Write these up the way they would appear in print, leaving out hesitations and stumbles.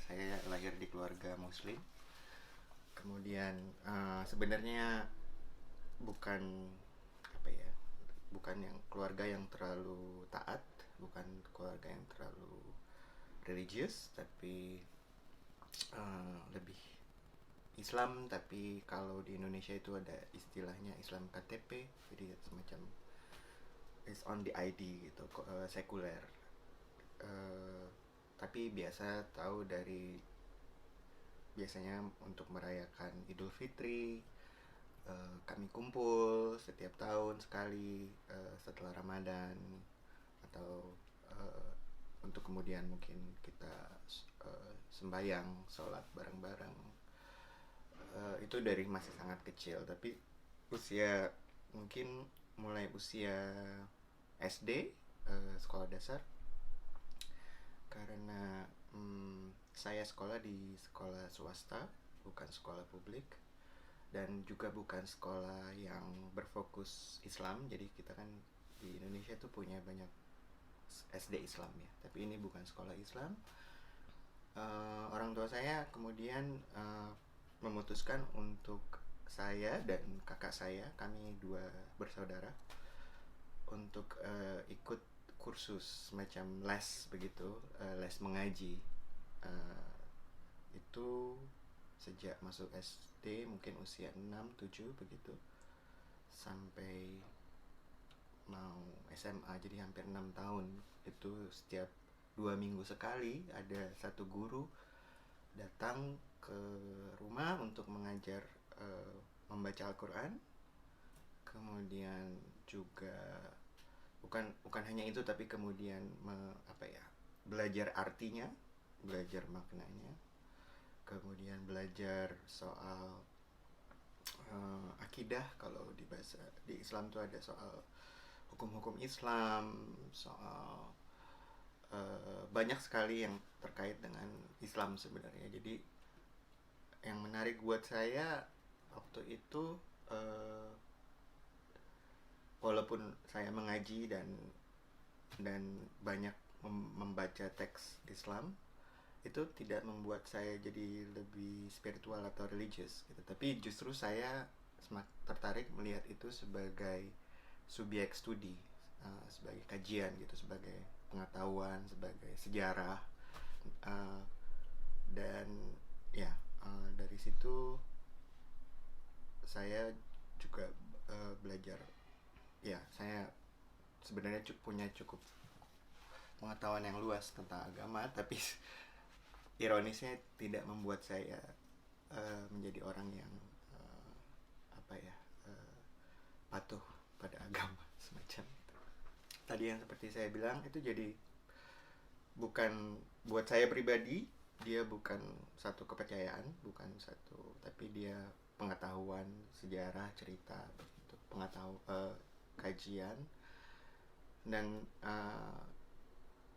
Saya lahir di keluarga Muslim. Kemudian sebenarnya bukan apa ya, bukan yang keluarga yang terlalu taat, bukan keluarga yang terlalu religius, tapi lebih Islam. Tapi kalau di Indonesia itu ada istilahnya Islam KTP, jadi semacam is on the ID gitu, sekuler. Eh, tapi tahu dari biasanya untuk merayakan Idul Fitri, kami kumpul setiap tahun sekali setelah Ramadan, atau eh, untuk kemudian mungkin kita sembayang, sholat bareng-bareng. Itu dari masih sangat kecil, tapi usia mungkin mulai usia SD, sekolah dasar, karena saya sekolah di sekolah swasta, bukan sekolah publik, dan juga bukan sekolah yang berfokus Islam. Jadi kita kan di Indonesia tuh punya banyak SD Islam ya, tapi ini bukan sekolah Islam. Orang tua saya kemudian memutuskan untuk saya dan kakak saya, kami dua bersaudara, untuk ikut kursus semacam les begitu, les mengaji. Uh, itu sejak masuk SD, mungkin usia 6 7 begitu, sampai mau SMA, jadi hampir 6 tahun. Itu setiap 2 minggu sekali ada satu guru datang ke rumah untuk mengajar, membaca Al-Quran. Kemudian juga bukan hanya itu, tapi kemudian belajar artinya, belajar maknanya, kemudian belajar soal akidah. Kalau di bahasa di Islam tuh ada soal hukum-hukum Islam, soal banyak sekali yang terkait dengan Islam sebenarnya. Jadi yang menarik buat saya waktu itu, uh, walaupun saya mengaji dan banyak membaca teks Islam, itu tidak membuat saya jadi lebih spiritual atau religius gitu. Tapi justru saya tertarik melihat itu sebagai subjek studi, sebagai kajian gitu, sebagai pengetahuan, sebagai sejarah. uh, dan ya, dari situ saya juga belajar. Ya, saya sebenarnya punya cukup pengetahuan yang luas tentang agama, tapi ironisnya tidak membuat saya menjadi orang yang uh, apa ya uh, patuh pada agama semacam itu. Tadi yang seperti saya bilang, itu jadi bukan buat saya pribadi, dia bukan satu kepercayaan, bukan satu, tapi dia pengetahuan, sejarah, cerita begitu, kajian. Dan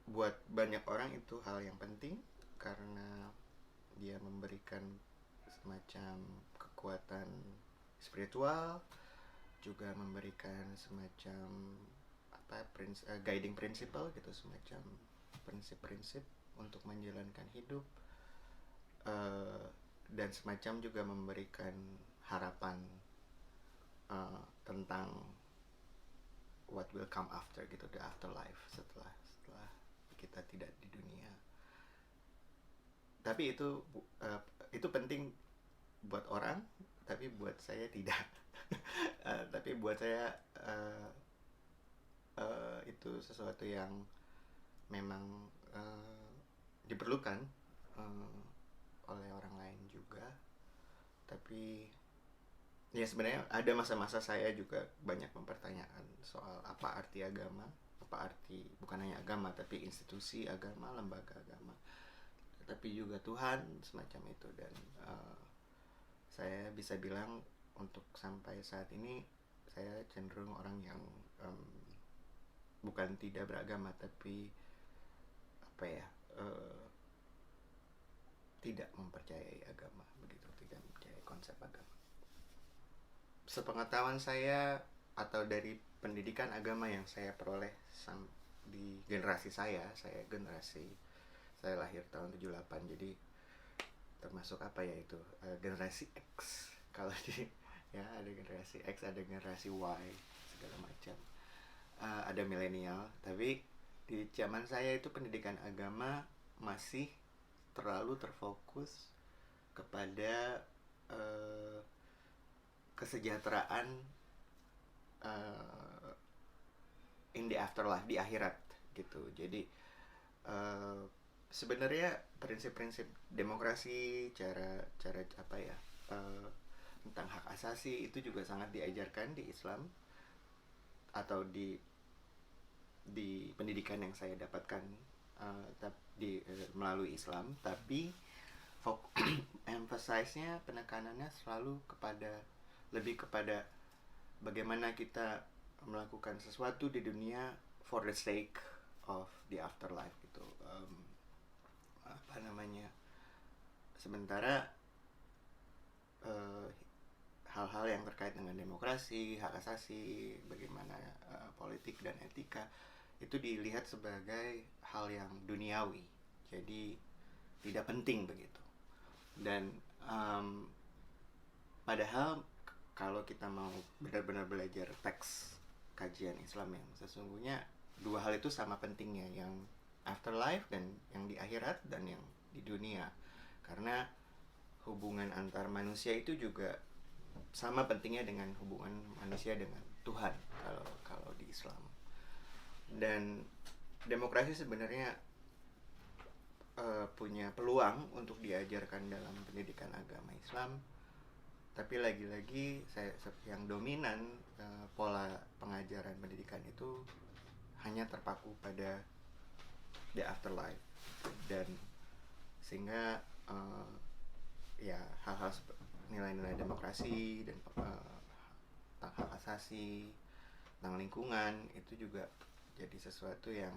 buat banyak orang itu hal yang penting, karena dia memberikan semacam kekuatan spiritual, juga memberikan semacam guiding principle gitu, semacam prinsip-prinsip untuk menjalankan hidup, dan semacam juga memberikan harapan tentang what will come after gitu, the afterlife, setelah kita tidak di dunia. Tapi itu penting buat orang, tapi buat saya tidak. Tapi buat saya itu sesuatu yang memang diperlukan oleh orang lain juga. Tapi ya sebenarnya ada masa-masa saya juga banyak mempertanyakan soal apa arti agama, apa arti bukan hanya agama tapi institusi agama, lembaga agama, tapi juga Tuhan, semacam itu. Dan saya bisa bilang untuk sampai saat ini saya cenderung orang yang bukan tidak beragama, tapi apa ya, tidak mempercayai agama begitu, tidak mempercayai konsep agama. Sepengetahuan saya, atau dari pendidikan agama yang saya peroleh di generasi saya lahir tahun 78, jadi termasuk apa ya itu, generasi X kalau di ya, ada generasi X, ada generasi Y, segala macam. Ada milenial, tapi di zaman saya itu pendidikan agama masih terlalu terfokus kepada eh, kesejahteraan eh, in the afterlife, di akhirat gitu. Jadi eh, sebenarnya prinsip-prinsip demokrasi, cara cara apa ya, eh, tentang hak asasi itu juga sangat diajarkan di Islam, atau di pendidikan yang saya dapatkan melalui Islam. Tapi emphasize-nya, penekanannya selalu lebih kepada bagaimana kita melakukan sesuatu di dunia for the sake of the afterlife gitu. Apa namanya, sementara uh, hal-hal yang terkait dengan demokrasi, hak asasi, bagaimana politik dan etika itu dilihat sebagai hal yang duniawi, jadi tidak penting begitu. Dan padahal kalau kita mau benar-benar belajar teks kajian Islam yang sesungguhnya, dua hal itu sama pentingnya, yang afterlife dan yang di akhirat dan yang di dunia. Karena hubungan antar manusia itu juga sama pentingnya dengan hubungan manusia dengan Tuhan kalau kalau di Islam. Dan demokrasi sebenarnya punya peluang untuk diajarkan dalam pendidikan agama Islam, tapi lagi-lagi yang dominan pola pengajaran pendidikan itu hanya terpaku pada the afterlife, dan sehingga ya hal-hal nilai-nilai demokrasi dan tentang hak asasi, tentang lingkungan itu juga jadi sesuatu yang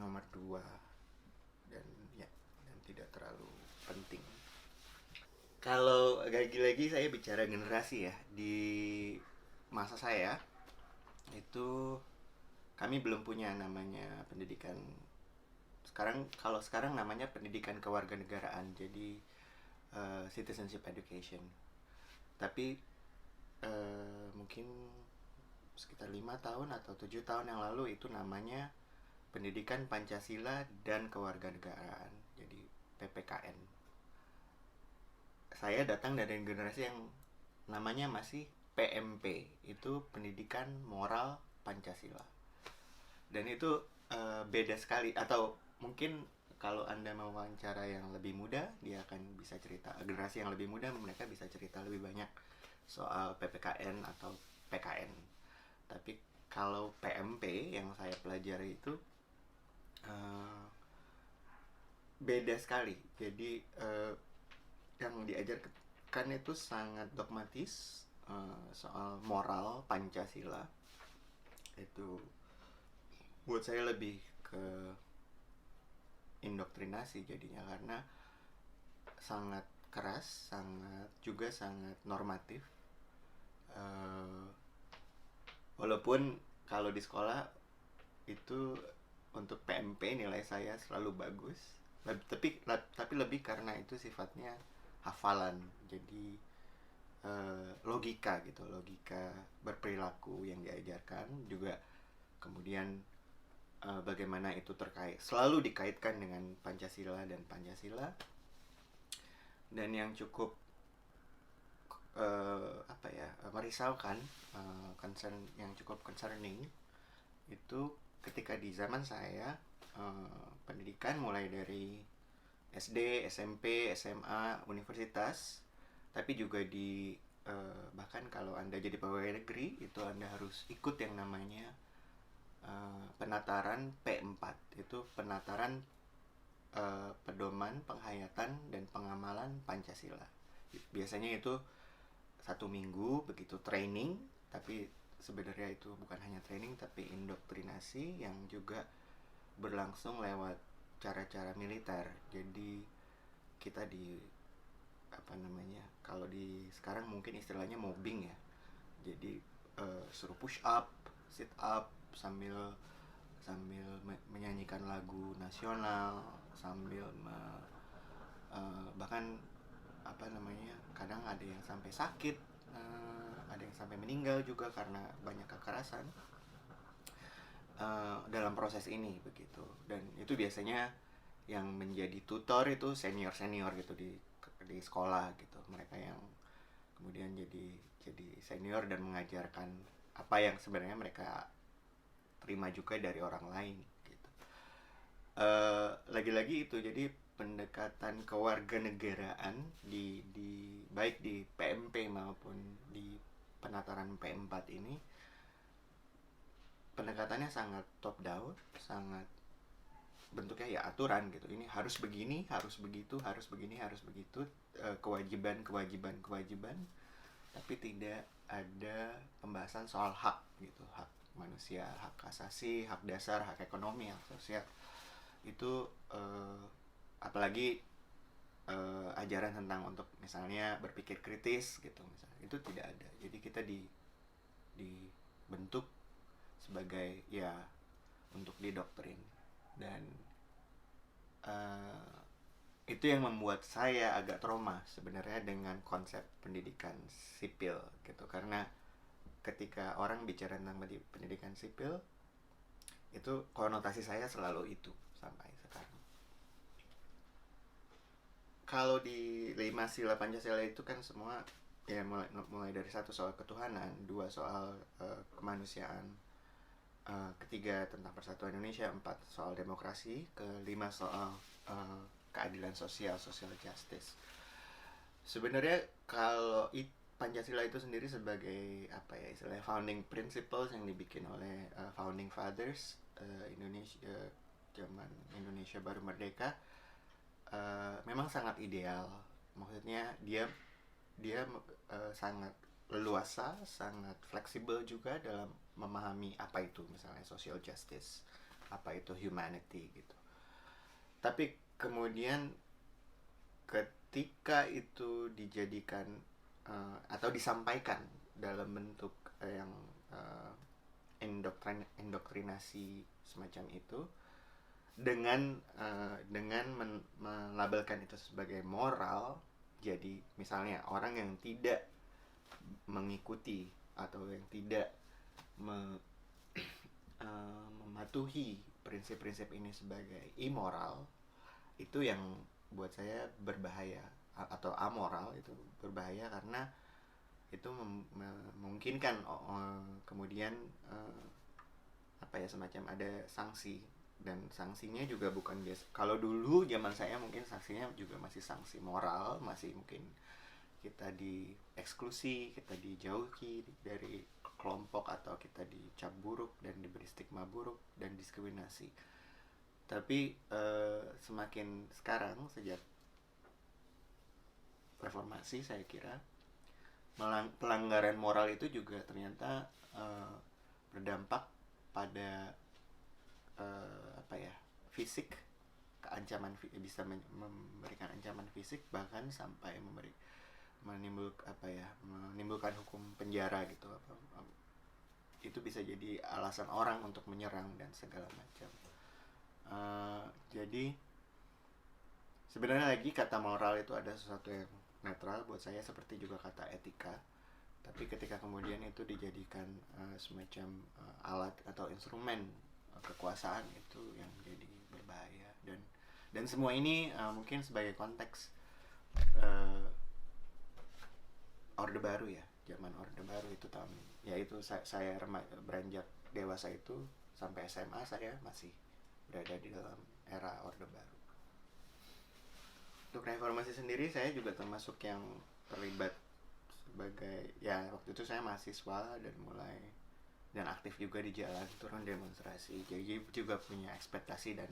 nomor dua, dan ya, dan tidak terlalu penting. Kalau lagi-lagi saya bicara generasi ya, di masa saya itu kami belum punya namanya pendidikan sekarang. Kalau sekarang namanya pendidikan kewarganegaraan, jadi citizenship education. Tapi mungkin sekitar 5 tahun atau 7 tahun yang lalu itu namanya pendidikan Pancasila dan kewarganegaraan, jadi PPKN. Saya datang dari generasi yang namanya masih PMP, itu pendidikan moral Pancasila. Dan itu beda sekali, atau mungkin kalau Anda mau wawancara yang lebih muda, dia akan bisa cerita, generasi yang lebih muda mereka bisa cerita lebih banyak soal PPKN atau PKN. Tapi kalau PMP yang saya pelajari itu beda sekali. Jadi yang diajarkan itu sangat dogmatis soal moral Pancasila. Itu buat saya lebih ke indoktrinasi jadinya, karena sangat keras, sangat normatif. Walaupun kalau di sekolah itu untuk PMP nilai saya selalu bagus, tapi lebih karena itu sifatnya hafalan, jadi logika gitu, logika berperilaku yang diajarkan juga. Kemudian bagaimana itu selalu dikaitkan dengan Pancasila dan Pancasila. Dan yang cukup merisaukan, yang cukup concerning itu ketika di zaman saya pendidikan mulai dari SD, SMP, SMA, universitas, tapi juga bahkan kalau Anda jadi pegawai negeri itu Anda harus ikut yang namanya penataran P4, itu penataran pedoman penghayatan dan pengamalan Pancasila. Biasanya itu 1 minggu begitu training, tapi sebenarnya itu bukan hanya training tapi indoktrinasi yang juga berlangsung lewat cara-cara militer. Jadi kita kalau di sekarang mungkin istilahnya mobbing ya. Jadi suruh push up, sit up sambil menyanyikan lagu nasional, sambil bahkan apa namanya, kadang ada yang sampai sakit, ada yang sampai meninggal juga karena banyak kekerasan dalam proses ini begitu. Dan itu biasanya yang menjadi tutor itu senior gitu di sekolah gitu, mereka yang kemudian jadi senior dan mengajarkan apa yang sebenarnya mereka terima juga dari orang lain gitu. Lagi-lagi itu, jadi pendekatan kewarganegaraan di baik di PMP maupun di penataran P4 ini pendekatannya sangat top down, sangat bentuknya ya aturan gitu. Ini harus begini, harus begitu, harus begini, harus begitu, kewajiban, tapi tidak ada pembahasan soal hak gitu, hak manusia, hak asasi, hak dasar, hak ekonomi, hak sosial. Itu apalagi ajaran tentang untuk misalnya berpikir kritis gitu misalnya, itu tidak ada. Jadi kita dibentuk sebagai ya untuk didoktrin. Dan itu yang membuat saya agak trauma sebenarnya dengan konsep pendidikan sipil gitu, karena ketika orang bicara tentang pendidikan sipil itu konotasi saya selalu itu sampai sekarang. Kalau di 5 sila Pancasila itu kan semua ya mulai dari 1 soal ketuhanan, 2 soal kemanusiaan, 3 tentang persatuan Indonesia, 4 soal demokrasi, 5 soal keadilan sosial, social justice. Sebenarnya kalau Pancasila itu sendiri sebagai apa ya istilahnya founding principles yang dibikin oleh founding fathers Indonesia, zaman Indonesia baru merdeka, memang sangat ideal. Maksudnya dia sangat leluasa, sangat fleksibel juga dalam memahami apa itu misalnya social justice, apa itu humanity gitu. Tapi kemudian ketika itu dijadikan atau disampaikan dalam bentuk yang indoktrinasi semacam itu, dengan melabelkan itu sebagai moral. Jadi misalnya orang yang tidak mengikuti atau yang tidak mematuhi prinsip-prinsip ini sebagai immoral, itu yang buat saya berbahaya, atau amoral itu berbahaya, karena itu memungkinkan kemudian apa ya semacam ada sanksi, dan sanksinya juga bukan biasa. Kalau dulu zaman saya mungkin sanksinya juga masih sanksi moral, masih mungkin kita dieksklusi, kita dijauhi dari kelompok, atau kita dicap buruk dan diberi stigma buruk dan diskriminasi. Tapi semakin sekarang sejak reformasi, saya kira pelanggaran moral itu juga ternyata berdampak pada apa ya fisik, keancaman, bisa memberikan ancaman fisik, bahkan sampai menimbulkan hukum penjara gitu. Itu bisa jadi alasan orang untuk menyerang dan segala macam. Jadi sebenarnya lagi kata moral itu ada sesuatu yang netral buat saya, seperti juga kata etika. Tapi ketika kemudian itu dijadikan semacam alat atau instrumen kekuasaan, itu yang jadi berbahaya. Dan semua ini mungkin sebagai konteks Orde Baru ya, zaman Orde Baru itu tahun, yaitu saya beranjak dewasa itu sampai SMA saya masih berada di dalam era Orde Baru. Untuk reformasi sendiri saya juga termasuk yang terlibat sebagai, ya waktu itu saya mahasiswa dan aktif juga di jalan, turun demonstrasi. Jadi juga punya ekspektasi dan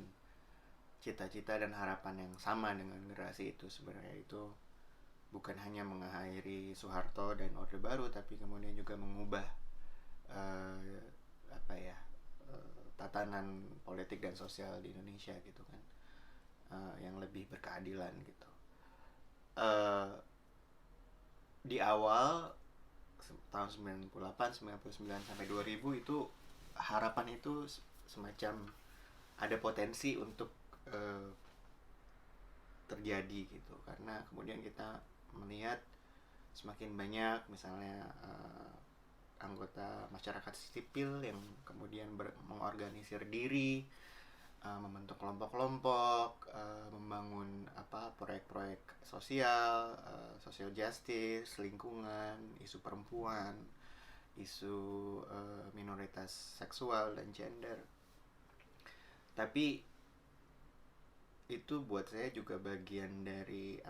cita-cita dan harapan yang sama dengan generasi itu. Sebenarnya itu bukan hanya mengakhiri Soeharto dan Orde Baru, tapi kemudian juga mengubah tatanan politik dan sosial di Indonesia gitu kan, yang lebih berkeadilan gitu. Di awal tahun 98, 99 sampai 2000 itu harapan itu semacam ada potensi untuk terjadi gitu, karena kemudian kita melihat semakin banyak misalnya anggota masyarakat sipil yang kemudian mengorganisir diri, membentuk kelompok-kelompok, membangun proyek-proyek sosial, social justice, lingkungan, isu perempuan, isu minoritas seksual dan gender. Tapi itu buat saya juga bagian dari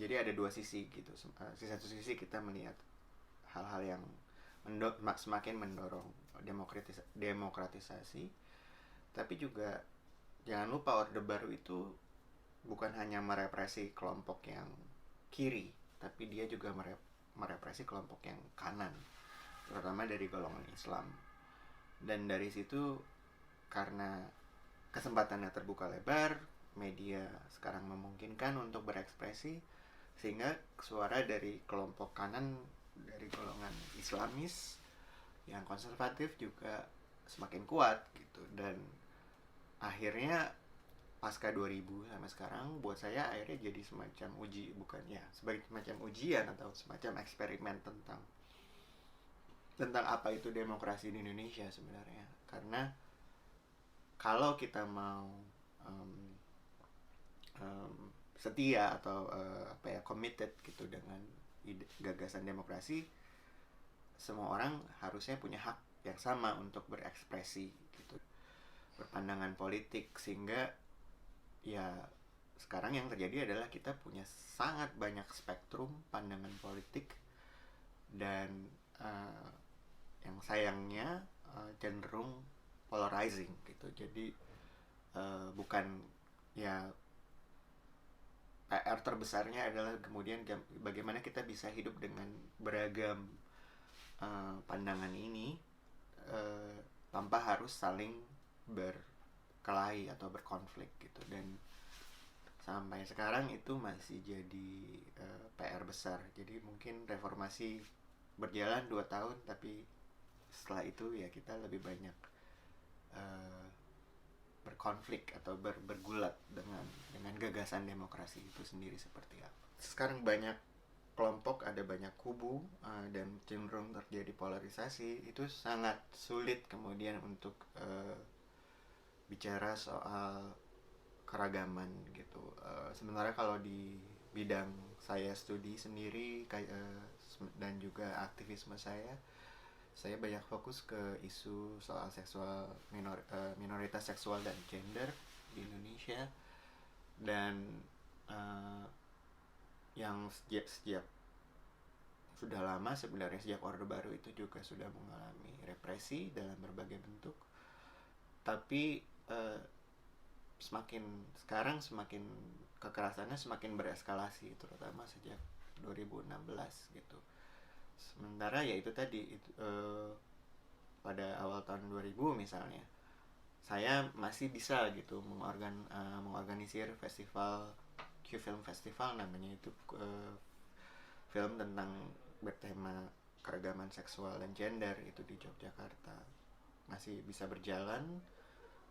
jadi ada dua sisi gitu. Di satu sisi kita melihat hal-hal yang semakin mendorong demokratisasi, tapi juga jangan lupa Orde Baru itu bukan hanya merepresi kelompok yang kiri, tapi dia juga merepresi kelompok yang kanan, terutama dari golongan Islam. Dan dari situ, karena kesempatannya terbuka lebar, media sekarang memungkinkan untuk berekspresi, sehingga suara dari kelompok kanan, dari golongan Islamis yang konservatif juga semakin kuat gitu. Dan akhirnya pasca 2000 sampai sekarang, buat saya akhirnya jadi semacam sebagai semacam ujian atau semacam eksperimen tentang apa itu demokrasi di Indonesia sebenarnya. Karena kalau kita mau setia atau committed gitu dengan gagasan demokrasi, semua orang harusnya punya hak yang sama untuk berekspresi gitu, berpandangan politik. Sehingga ya sekarang yang terjadi adalah kita punya sangat banyak spektrum pandangan politik, dan yang sayangnya cenderung polarizing gitu. Jadi bukan ya PR terbesarnya adalah kemudian bagaimana kita bisa hidup dengan beragam pandangan ini tanpa harus saling berkelahi atau berkonflik gitu. Dan sampai sekarang itu masih jadi PR besar. Jadi mungkin reformasi berjalan 2 tahun, tapi setelah itu ya kita lebih banyak berkonflik atau bergulat dengan gagasan demokrasi itu sendiri seperti apa. Sekarang banyak kelompok, ada banyak kubu, dan cenderung terjadi polarisasi. Itu sangat sulit kemudian untuk bicara soal keragaman gitu. Sementara kalau di bidang saya studi sendiri dan juga aktivisme saya banyak fokus ke isu soal minoritas seksual dan gender di Indonesia. Dan yang sejak sudah lama sebenarnya, sejak Orde Baru itu juga sudah mengalami represi dalam berbagai bentuk. Tapi semakin kekerasannya semakin bereskalasi, terutama sejak 2016 gitu. Sementara ya itu tadi pada awal tahun 2000 misalnya, saya masih bisa gitu mengorganisir festival Q-Film Festival namanya, itu film tentang bertema keragaman seksual dan gender itu di Yogyakarta. Masih bisa berjalan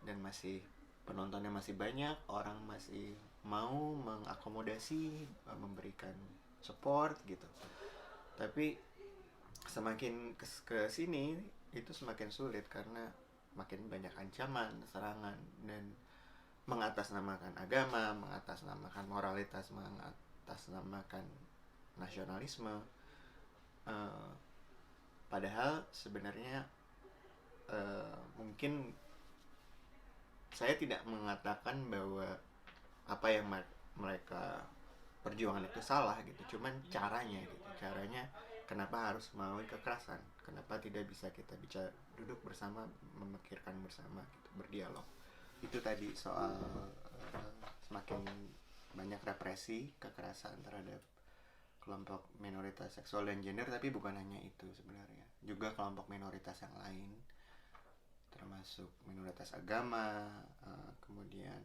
dan masih penontonnya masih banyak, orang masih mau mengakomodasi, memberikan support gitu. Tapi semakin ke sini itu semakin sulit karena makin banyak ancaman, serangan, dan mengatasnamakan agama, mengatasnamakan moralitas, mengatasnamakan nasionalisme. Padahal sebenarnya mungkin saya tidak mengatakan bahwa apa yang mereka perjuangan itu salah gitu, cuman caranya kenapa harus melalui kekerasan, kenapa tidak bisa kita duduk bersama, memikirkan bersama gitu, berdialog. Itu tadi soal semakin banyak represi, kekerasan terhadap kelompok minoritas seksual dan gender. Tapi bukan hanya itu sebenarnya, juga kelompok minoritas yang lain, termasuk minoritas agama, kemudian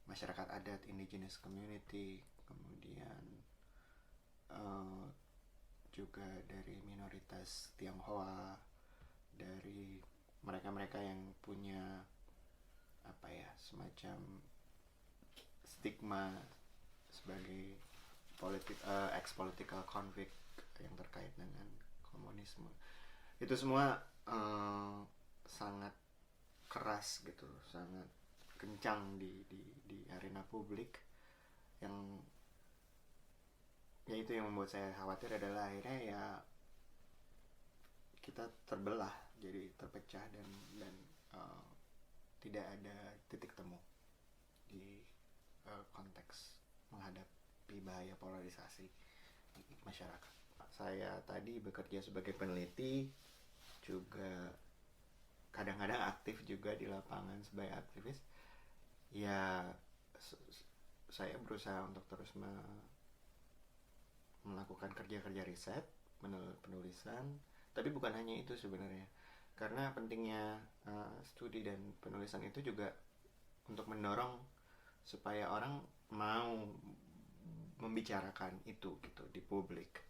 masyarakat adat, indigenous community, kemudian juga dari minoritas Tionghoa, dari mereka-mereka yang punya apa ya, semacam stigma sebagai ex political convict yang terkait dengan komunisme, itu semua sangat keras gitu, sangat kencang di arena publik, yang ya itu yang membuat saya khawatir adalah akhirnya ya kita terbelah, jadi terpecah, dan tidak ada titik temu di konteks menghadapi bahaya polarisasi masyarakat. Saya tadi bekerja sebagai peneliti, juga kadang-kadang aktif juga di lapangan sebagai aktivis. Ya saya berusaha untuk terus melakukan kerja-kerja riset, penulisan, tapi bukan hanya itu sebenarnya, karena pentingnya studi dan penulisan itu juga untuk mendorong supaya orang mau membicarakan itu gitu di publik,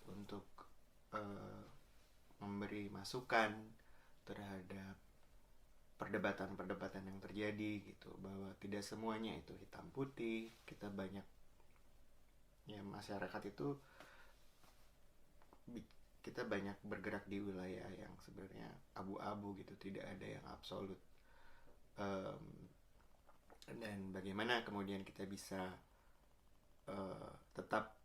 untuk memberi masukan terhadap perdebatan-perdebatan yang terjadi gitu, bahwa tidak semuanya itu hitam putih. Kita banyak ya, masyarakat itu kita banyak bergerak di wilayah yang sebenarnya abu-abu gitu, tidak ada yang absolut. Dan bagaimana kemudian kita bisa tetap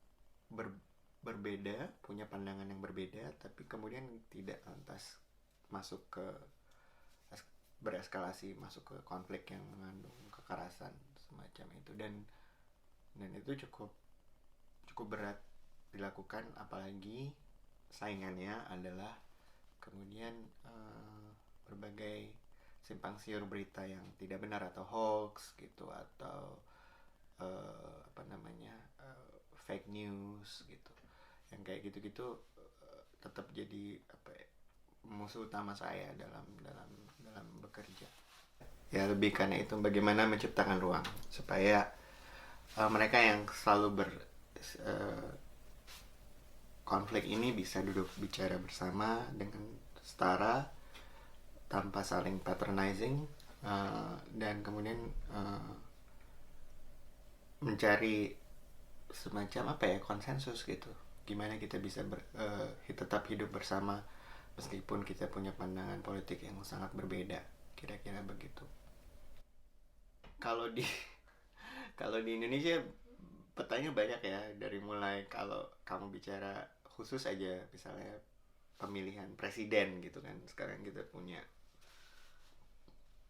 berbeda, punya pandangan yang berbeda, tapi kemudian tidak lantas masuk ke bereskalasi, masuk ke konflik yang mengandung kekerasan semacam itu. Dan itu cukup berat dilakukan, apalagi saingannya adalah kemudian berbagai simpang siur berita yang tidak benar atau hoax gitu, atau fake news gitu, yang kayak gitu-gitu tetap jadi musuh utama saya dalam bekerja. Ya lebih karena itu, bagaimana menciptakan ruang supaya mereka yang selalu konflik ini bisa duduk bicara bersama dengan setara, tanpa saling patronizing, dan kemudian mencari semacam konsensus gitu, gimana kita bisa tetap hidup bersama meskipun kita punya pandangan politik yang sangat berbeda, kira-kira begitu. Kalau di Indonesia petanya banyak ya, dari mulai kalau kamu bicara khusus aja misalnya pemilihan presiden gitu kan, sekarang kita punya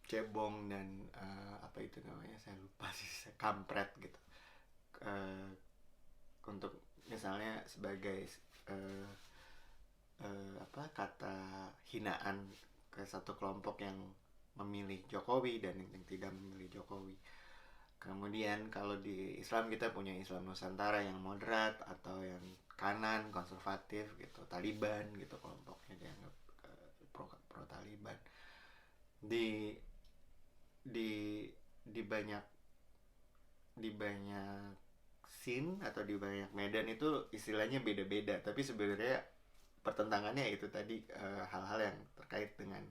cebong dan apa itu namanya, saya lupa sih, kampret gitu, untuk misalnya sebagai kata hinaan ke satu kelompok yang memilih Jokowi dan yang tidak memilih Jokowi. Kemudian kalau di Islam kita punya Islam Nusantara yang moderat atau yang kanan konservatif gitu, Taliban gitu kelompoknya, dianggap pro Taliban. Di banyak scene atau di banyak medan itu istilahnya beda-beda, tapi sebenarnya pertentangannya itu tadi, hal-hal yang terkait dengan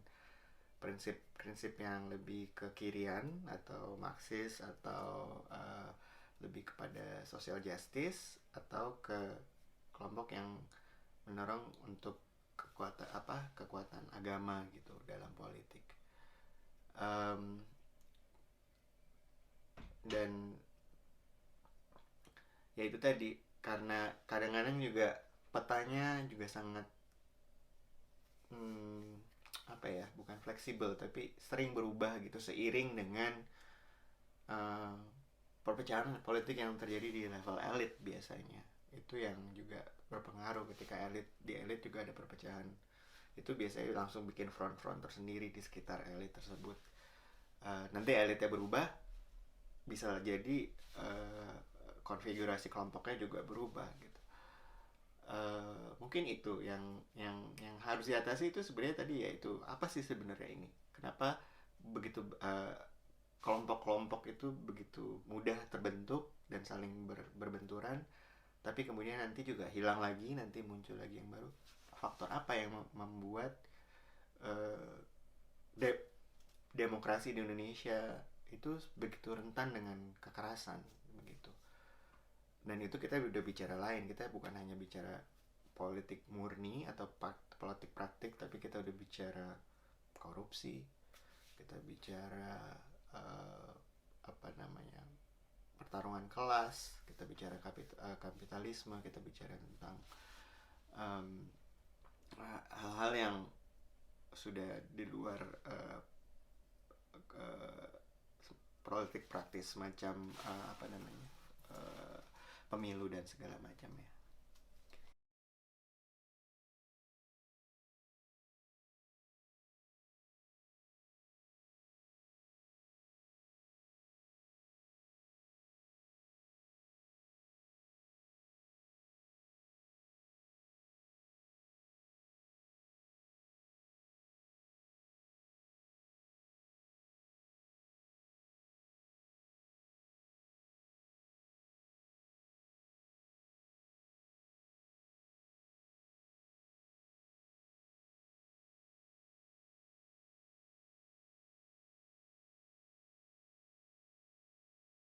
prinsip yang lebih ke kirian atau Marxis, atau lebih kepada social justice, atau ke kelompok yang mendorong untuk kekuatan agama gitu dalam politik. Dan ya itu tadi, karena kadang-kadang juga petanya juga sangat bukan fleksibel tapi sering berubah gitu, seiring dengan perpecahan politik yang terjadi di level elit. Biasanya itu yang juga berpengaruh, ketika di elit juga ada perpecahan, itu biasanya langsung bikin front tersendiri di sekitar elit tersebut. Nanti elitnya berubah, bisa jadi konfigurasi kelompoknya juga berubah gitu. Mungkin itu yang harus diatasi. Itu sebenarnya tadi, yaitu apa sih sebenarnya ini, kenapa begitu kelompok-kelompok itu begitu mudah terbentuk dan saling berbenturan, tapi kemudian nanti juga hilang lagi, nanti muncul lagi yang baru. Faktor apa yang membuat de- demokrasi di Indonesia itu begitu rentan dengan kekerasan begitu. Dan itu kita udah bicara lain, kita bukan hanya bicara politik murni atau politik praktik, tapi kita udah bicara korupsi, kita bicara uh, apa namanya, pertarungan kelas, kita bicara kapitalisme, kita bicara tentang um, hal-hal yang sudah di luar uh, politik praktis, semacam apa namanya, uh, pemilu dan segala macam ya.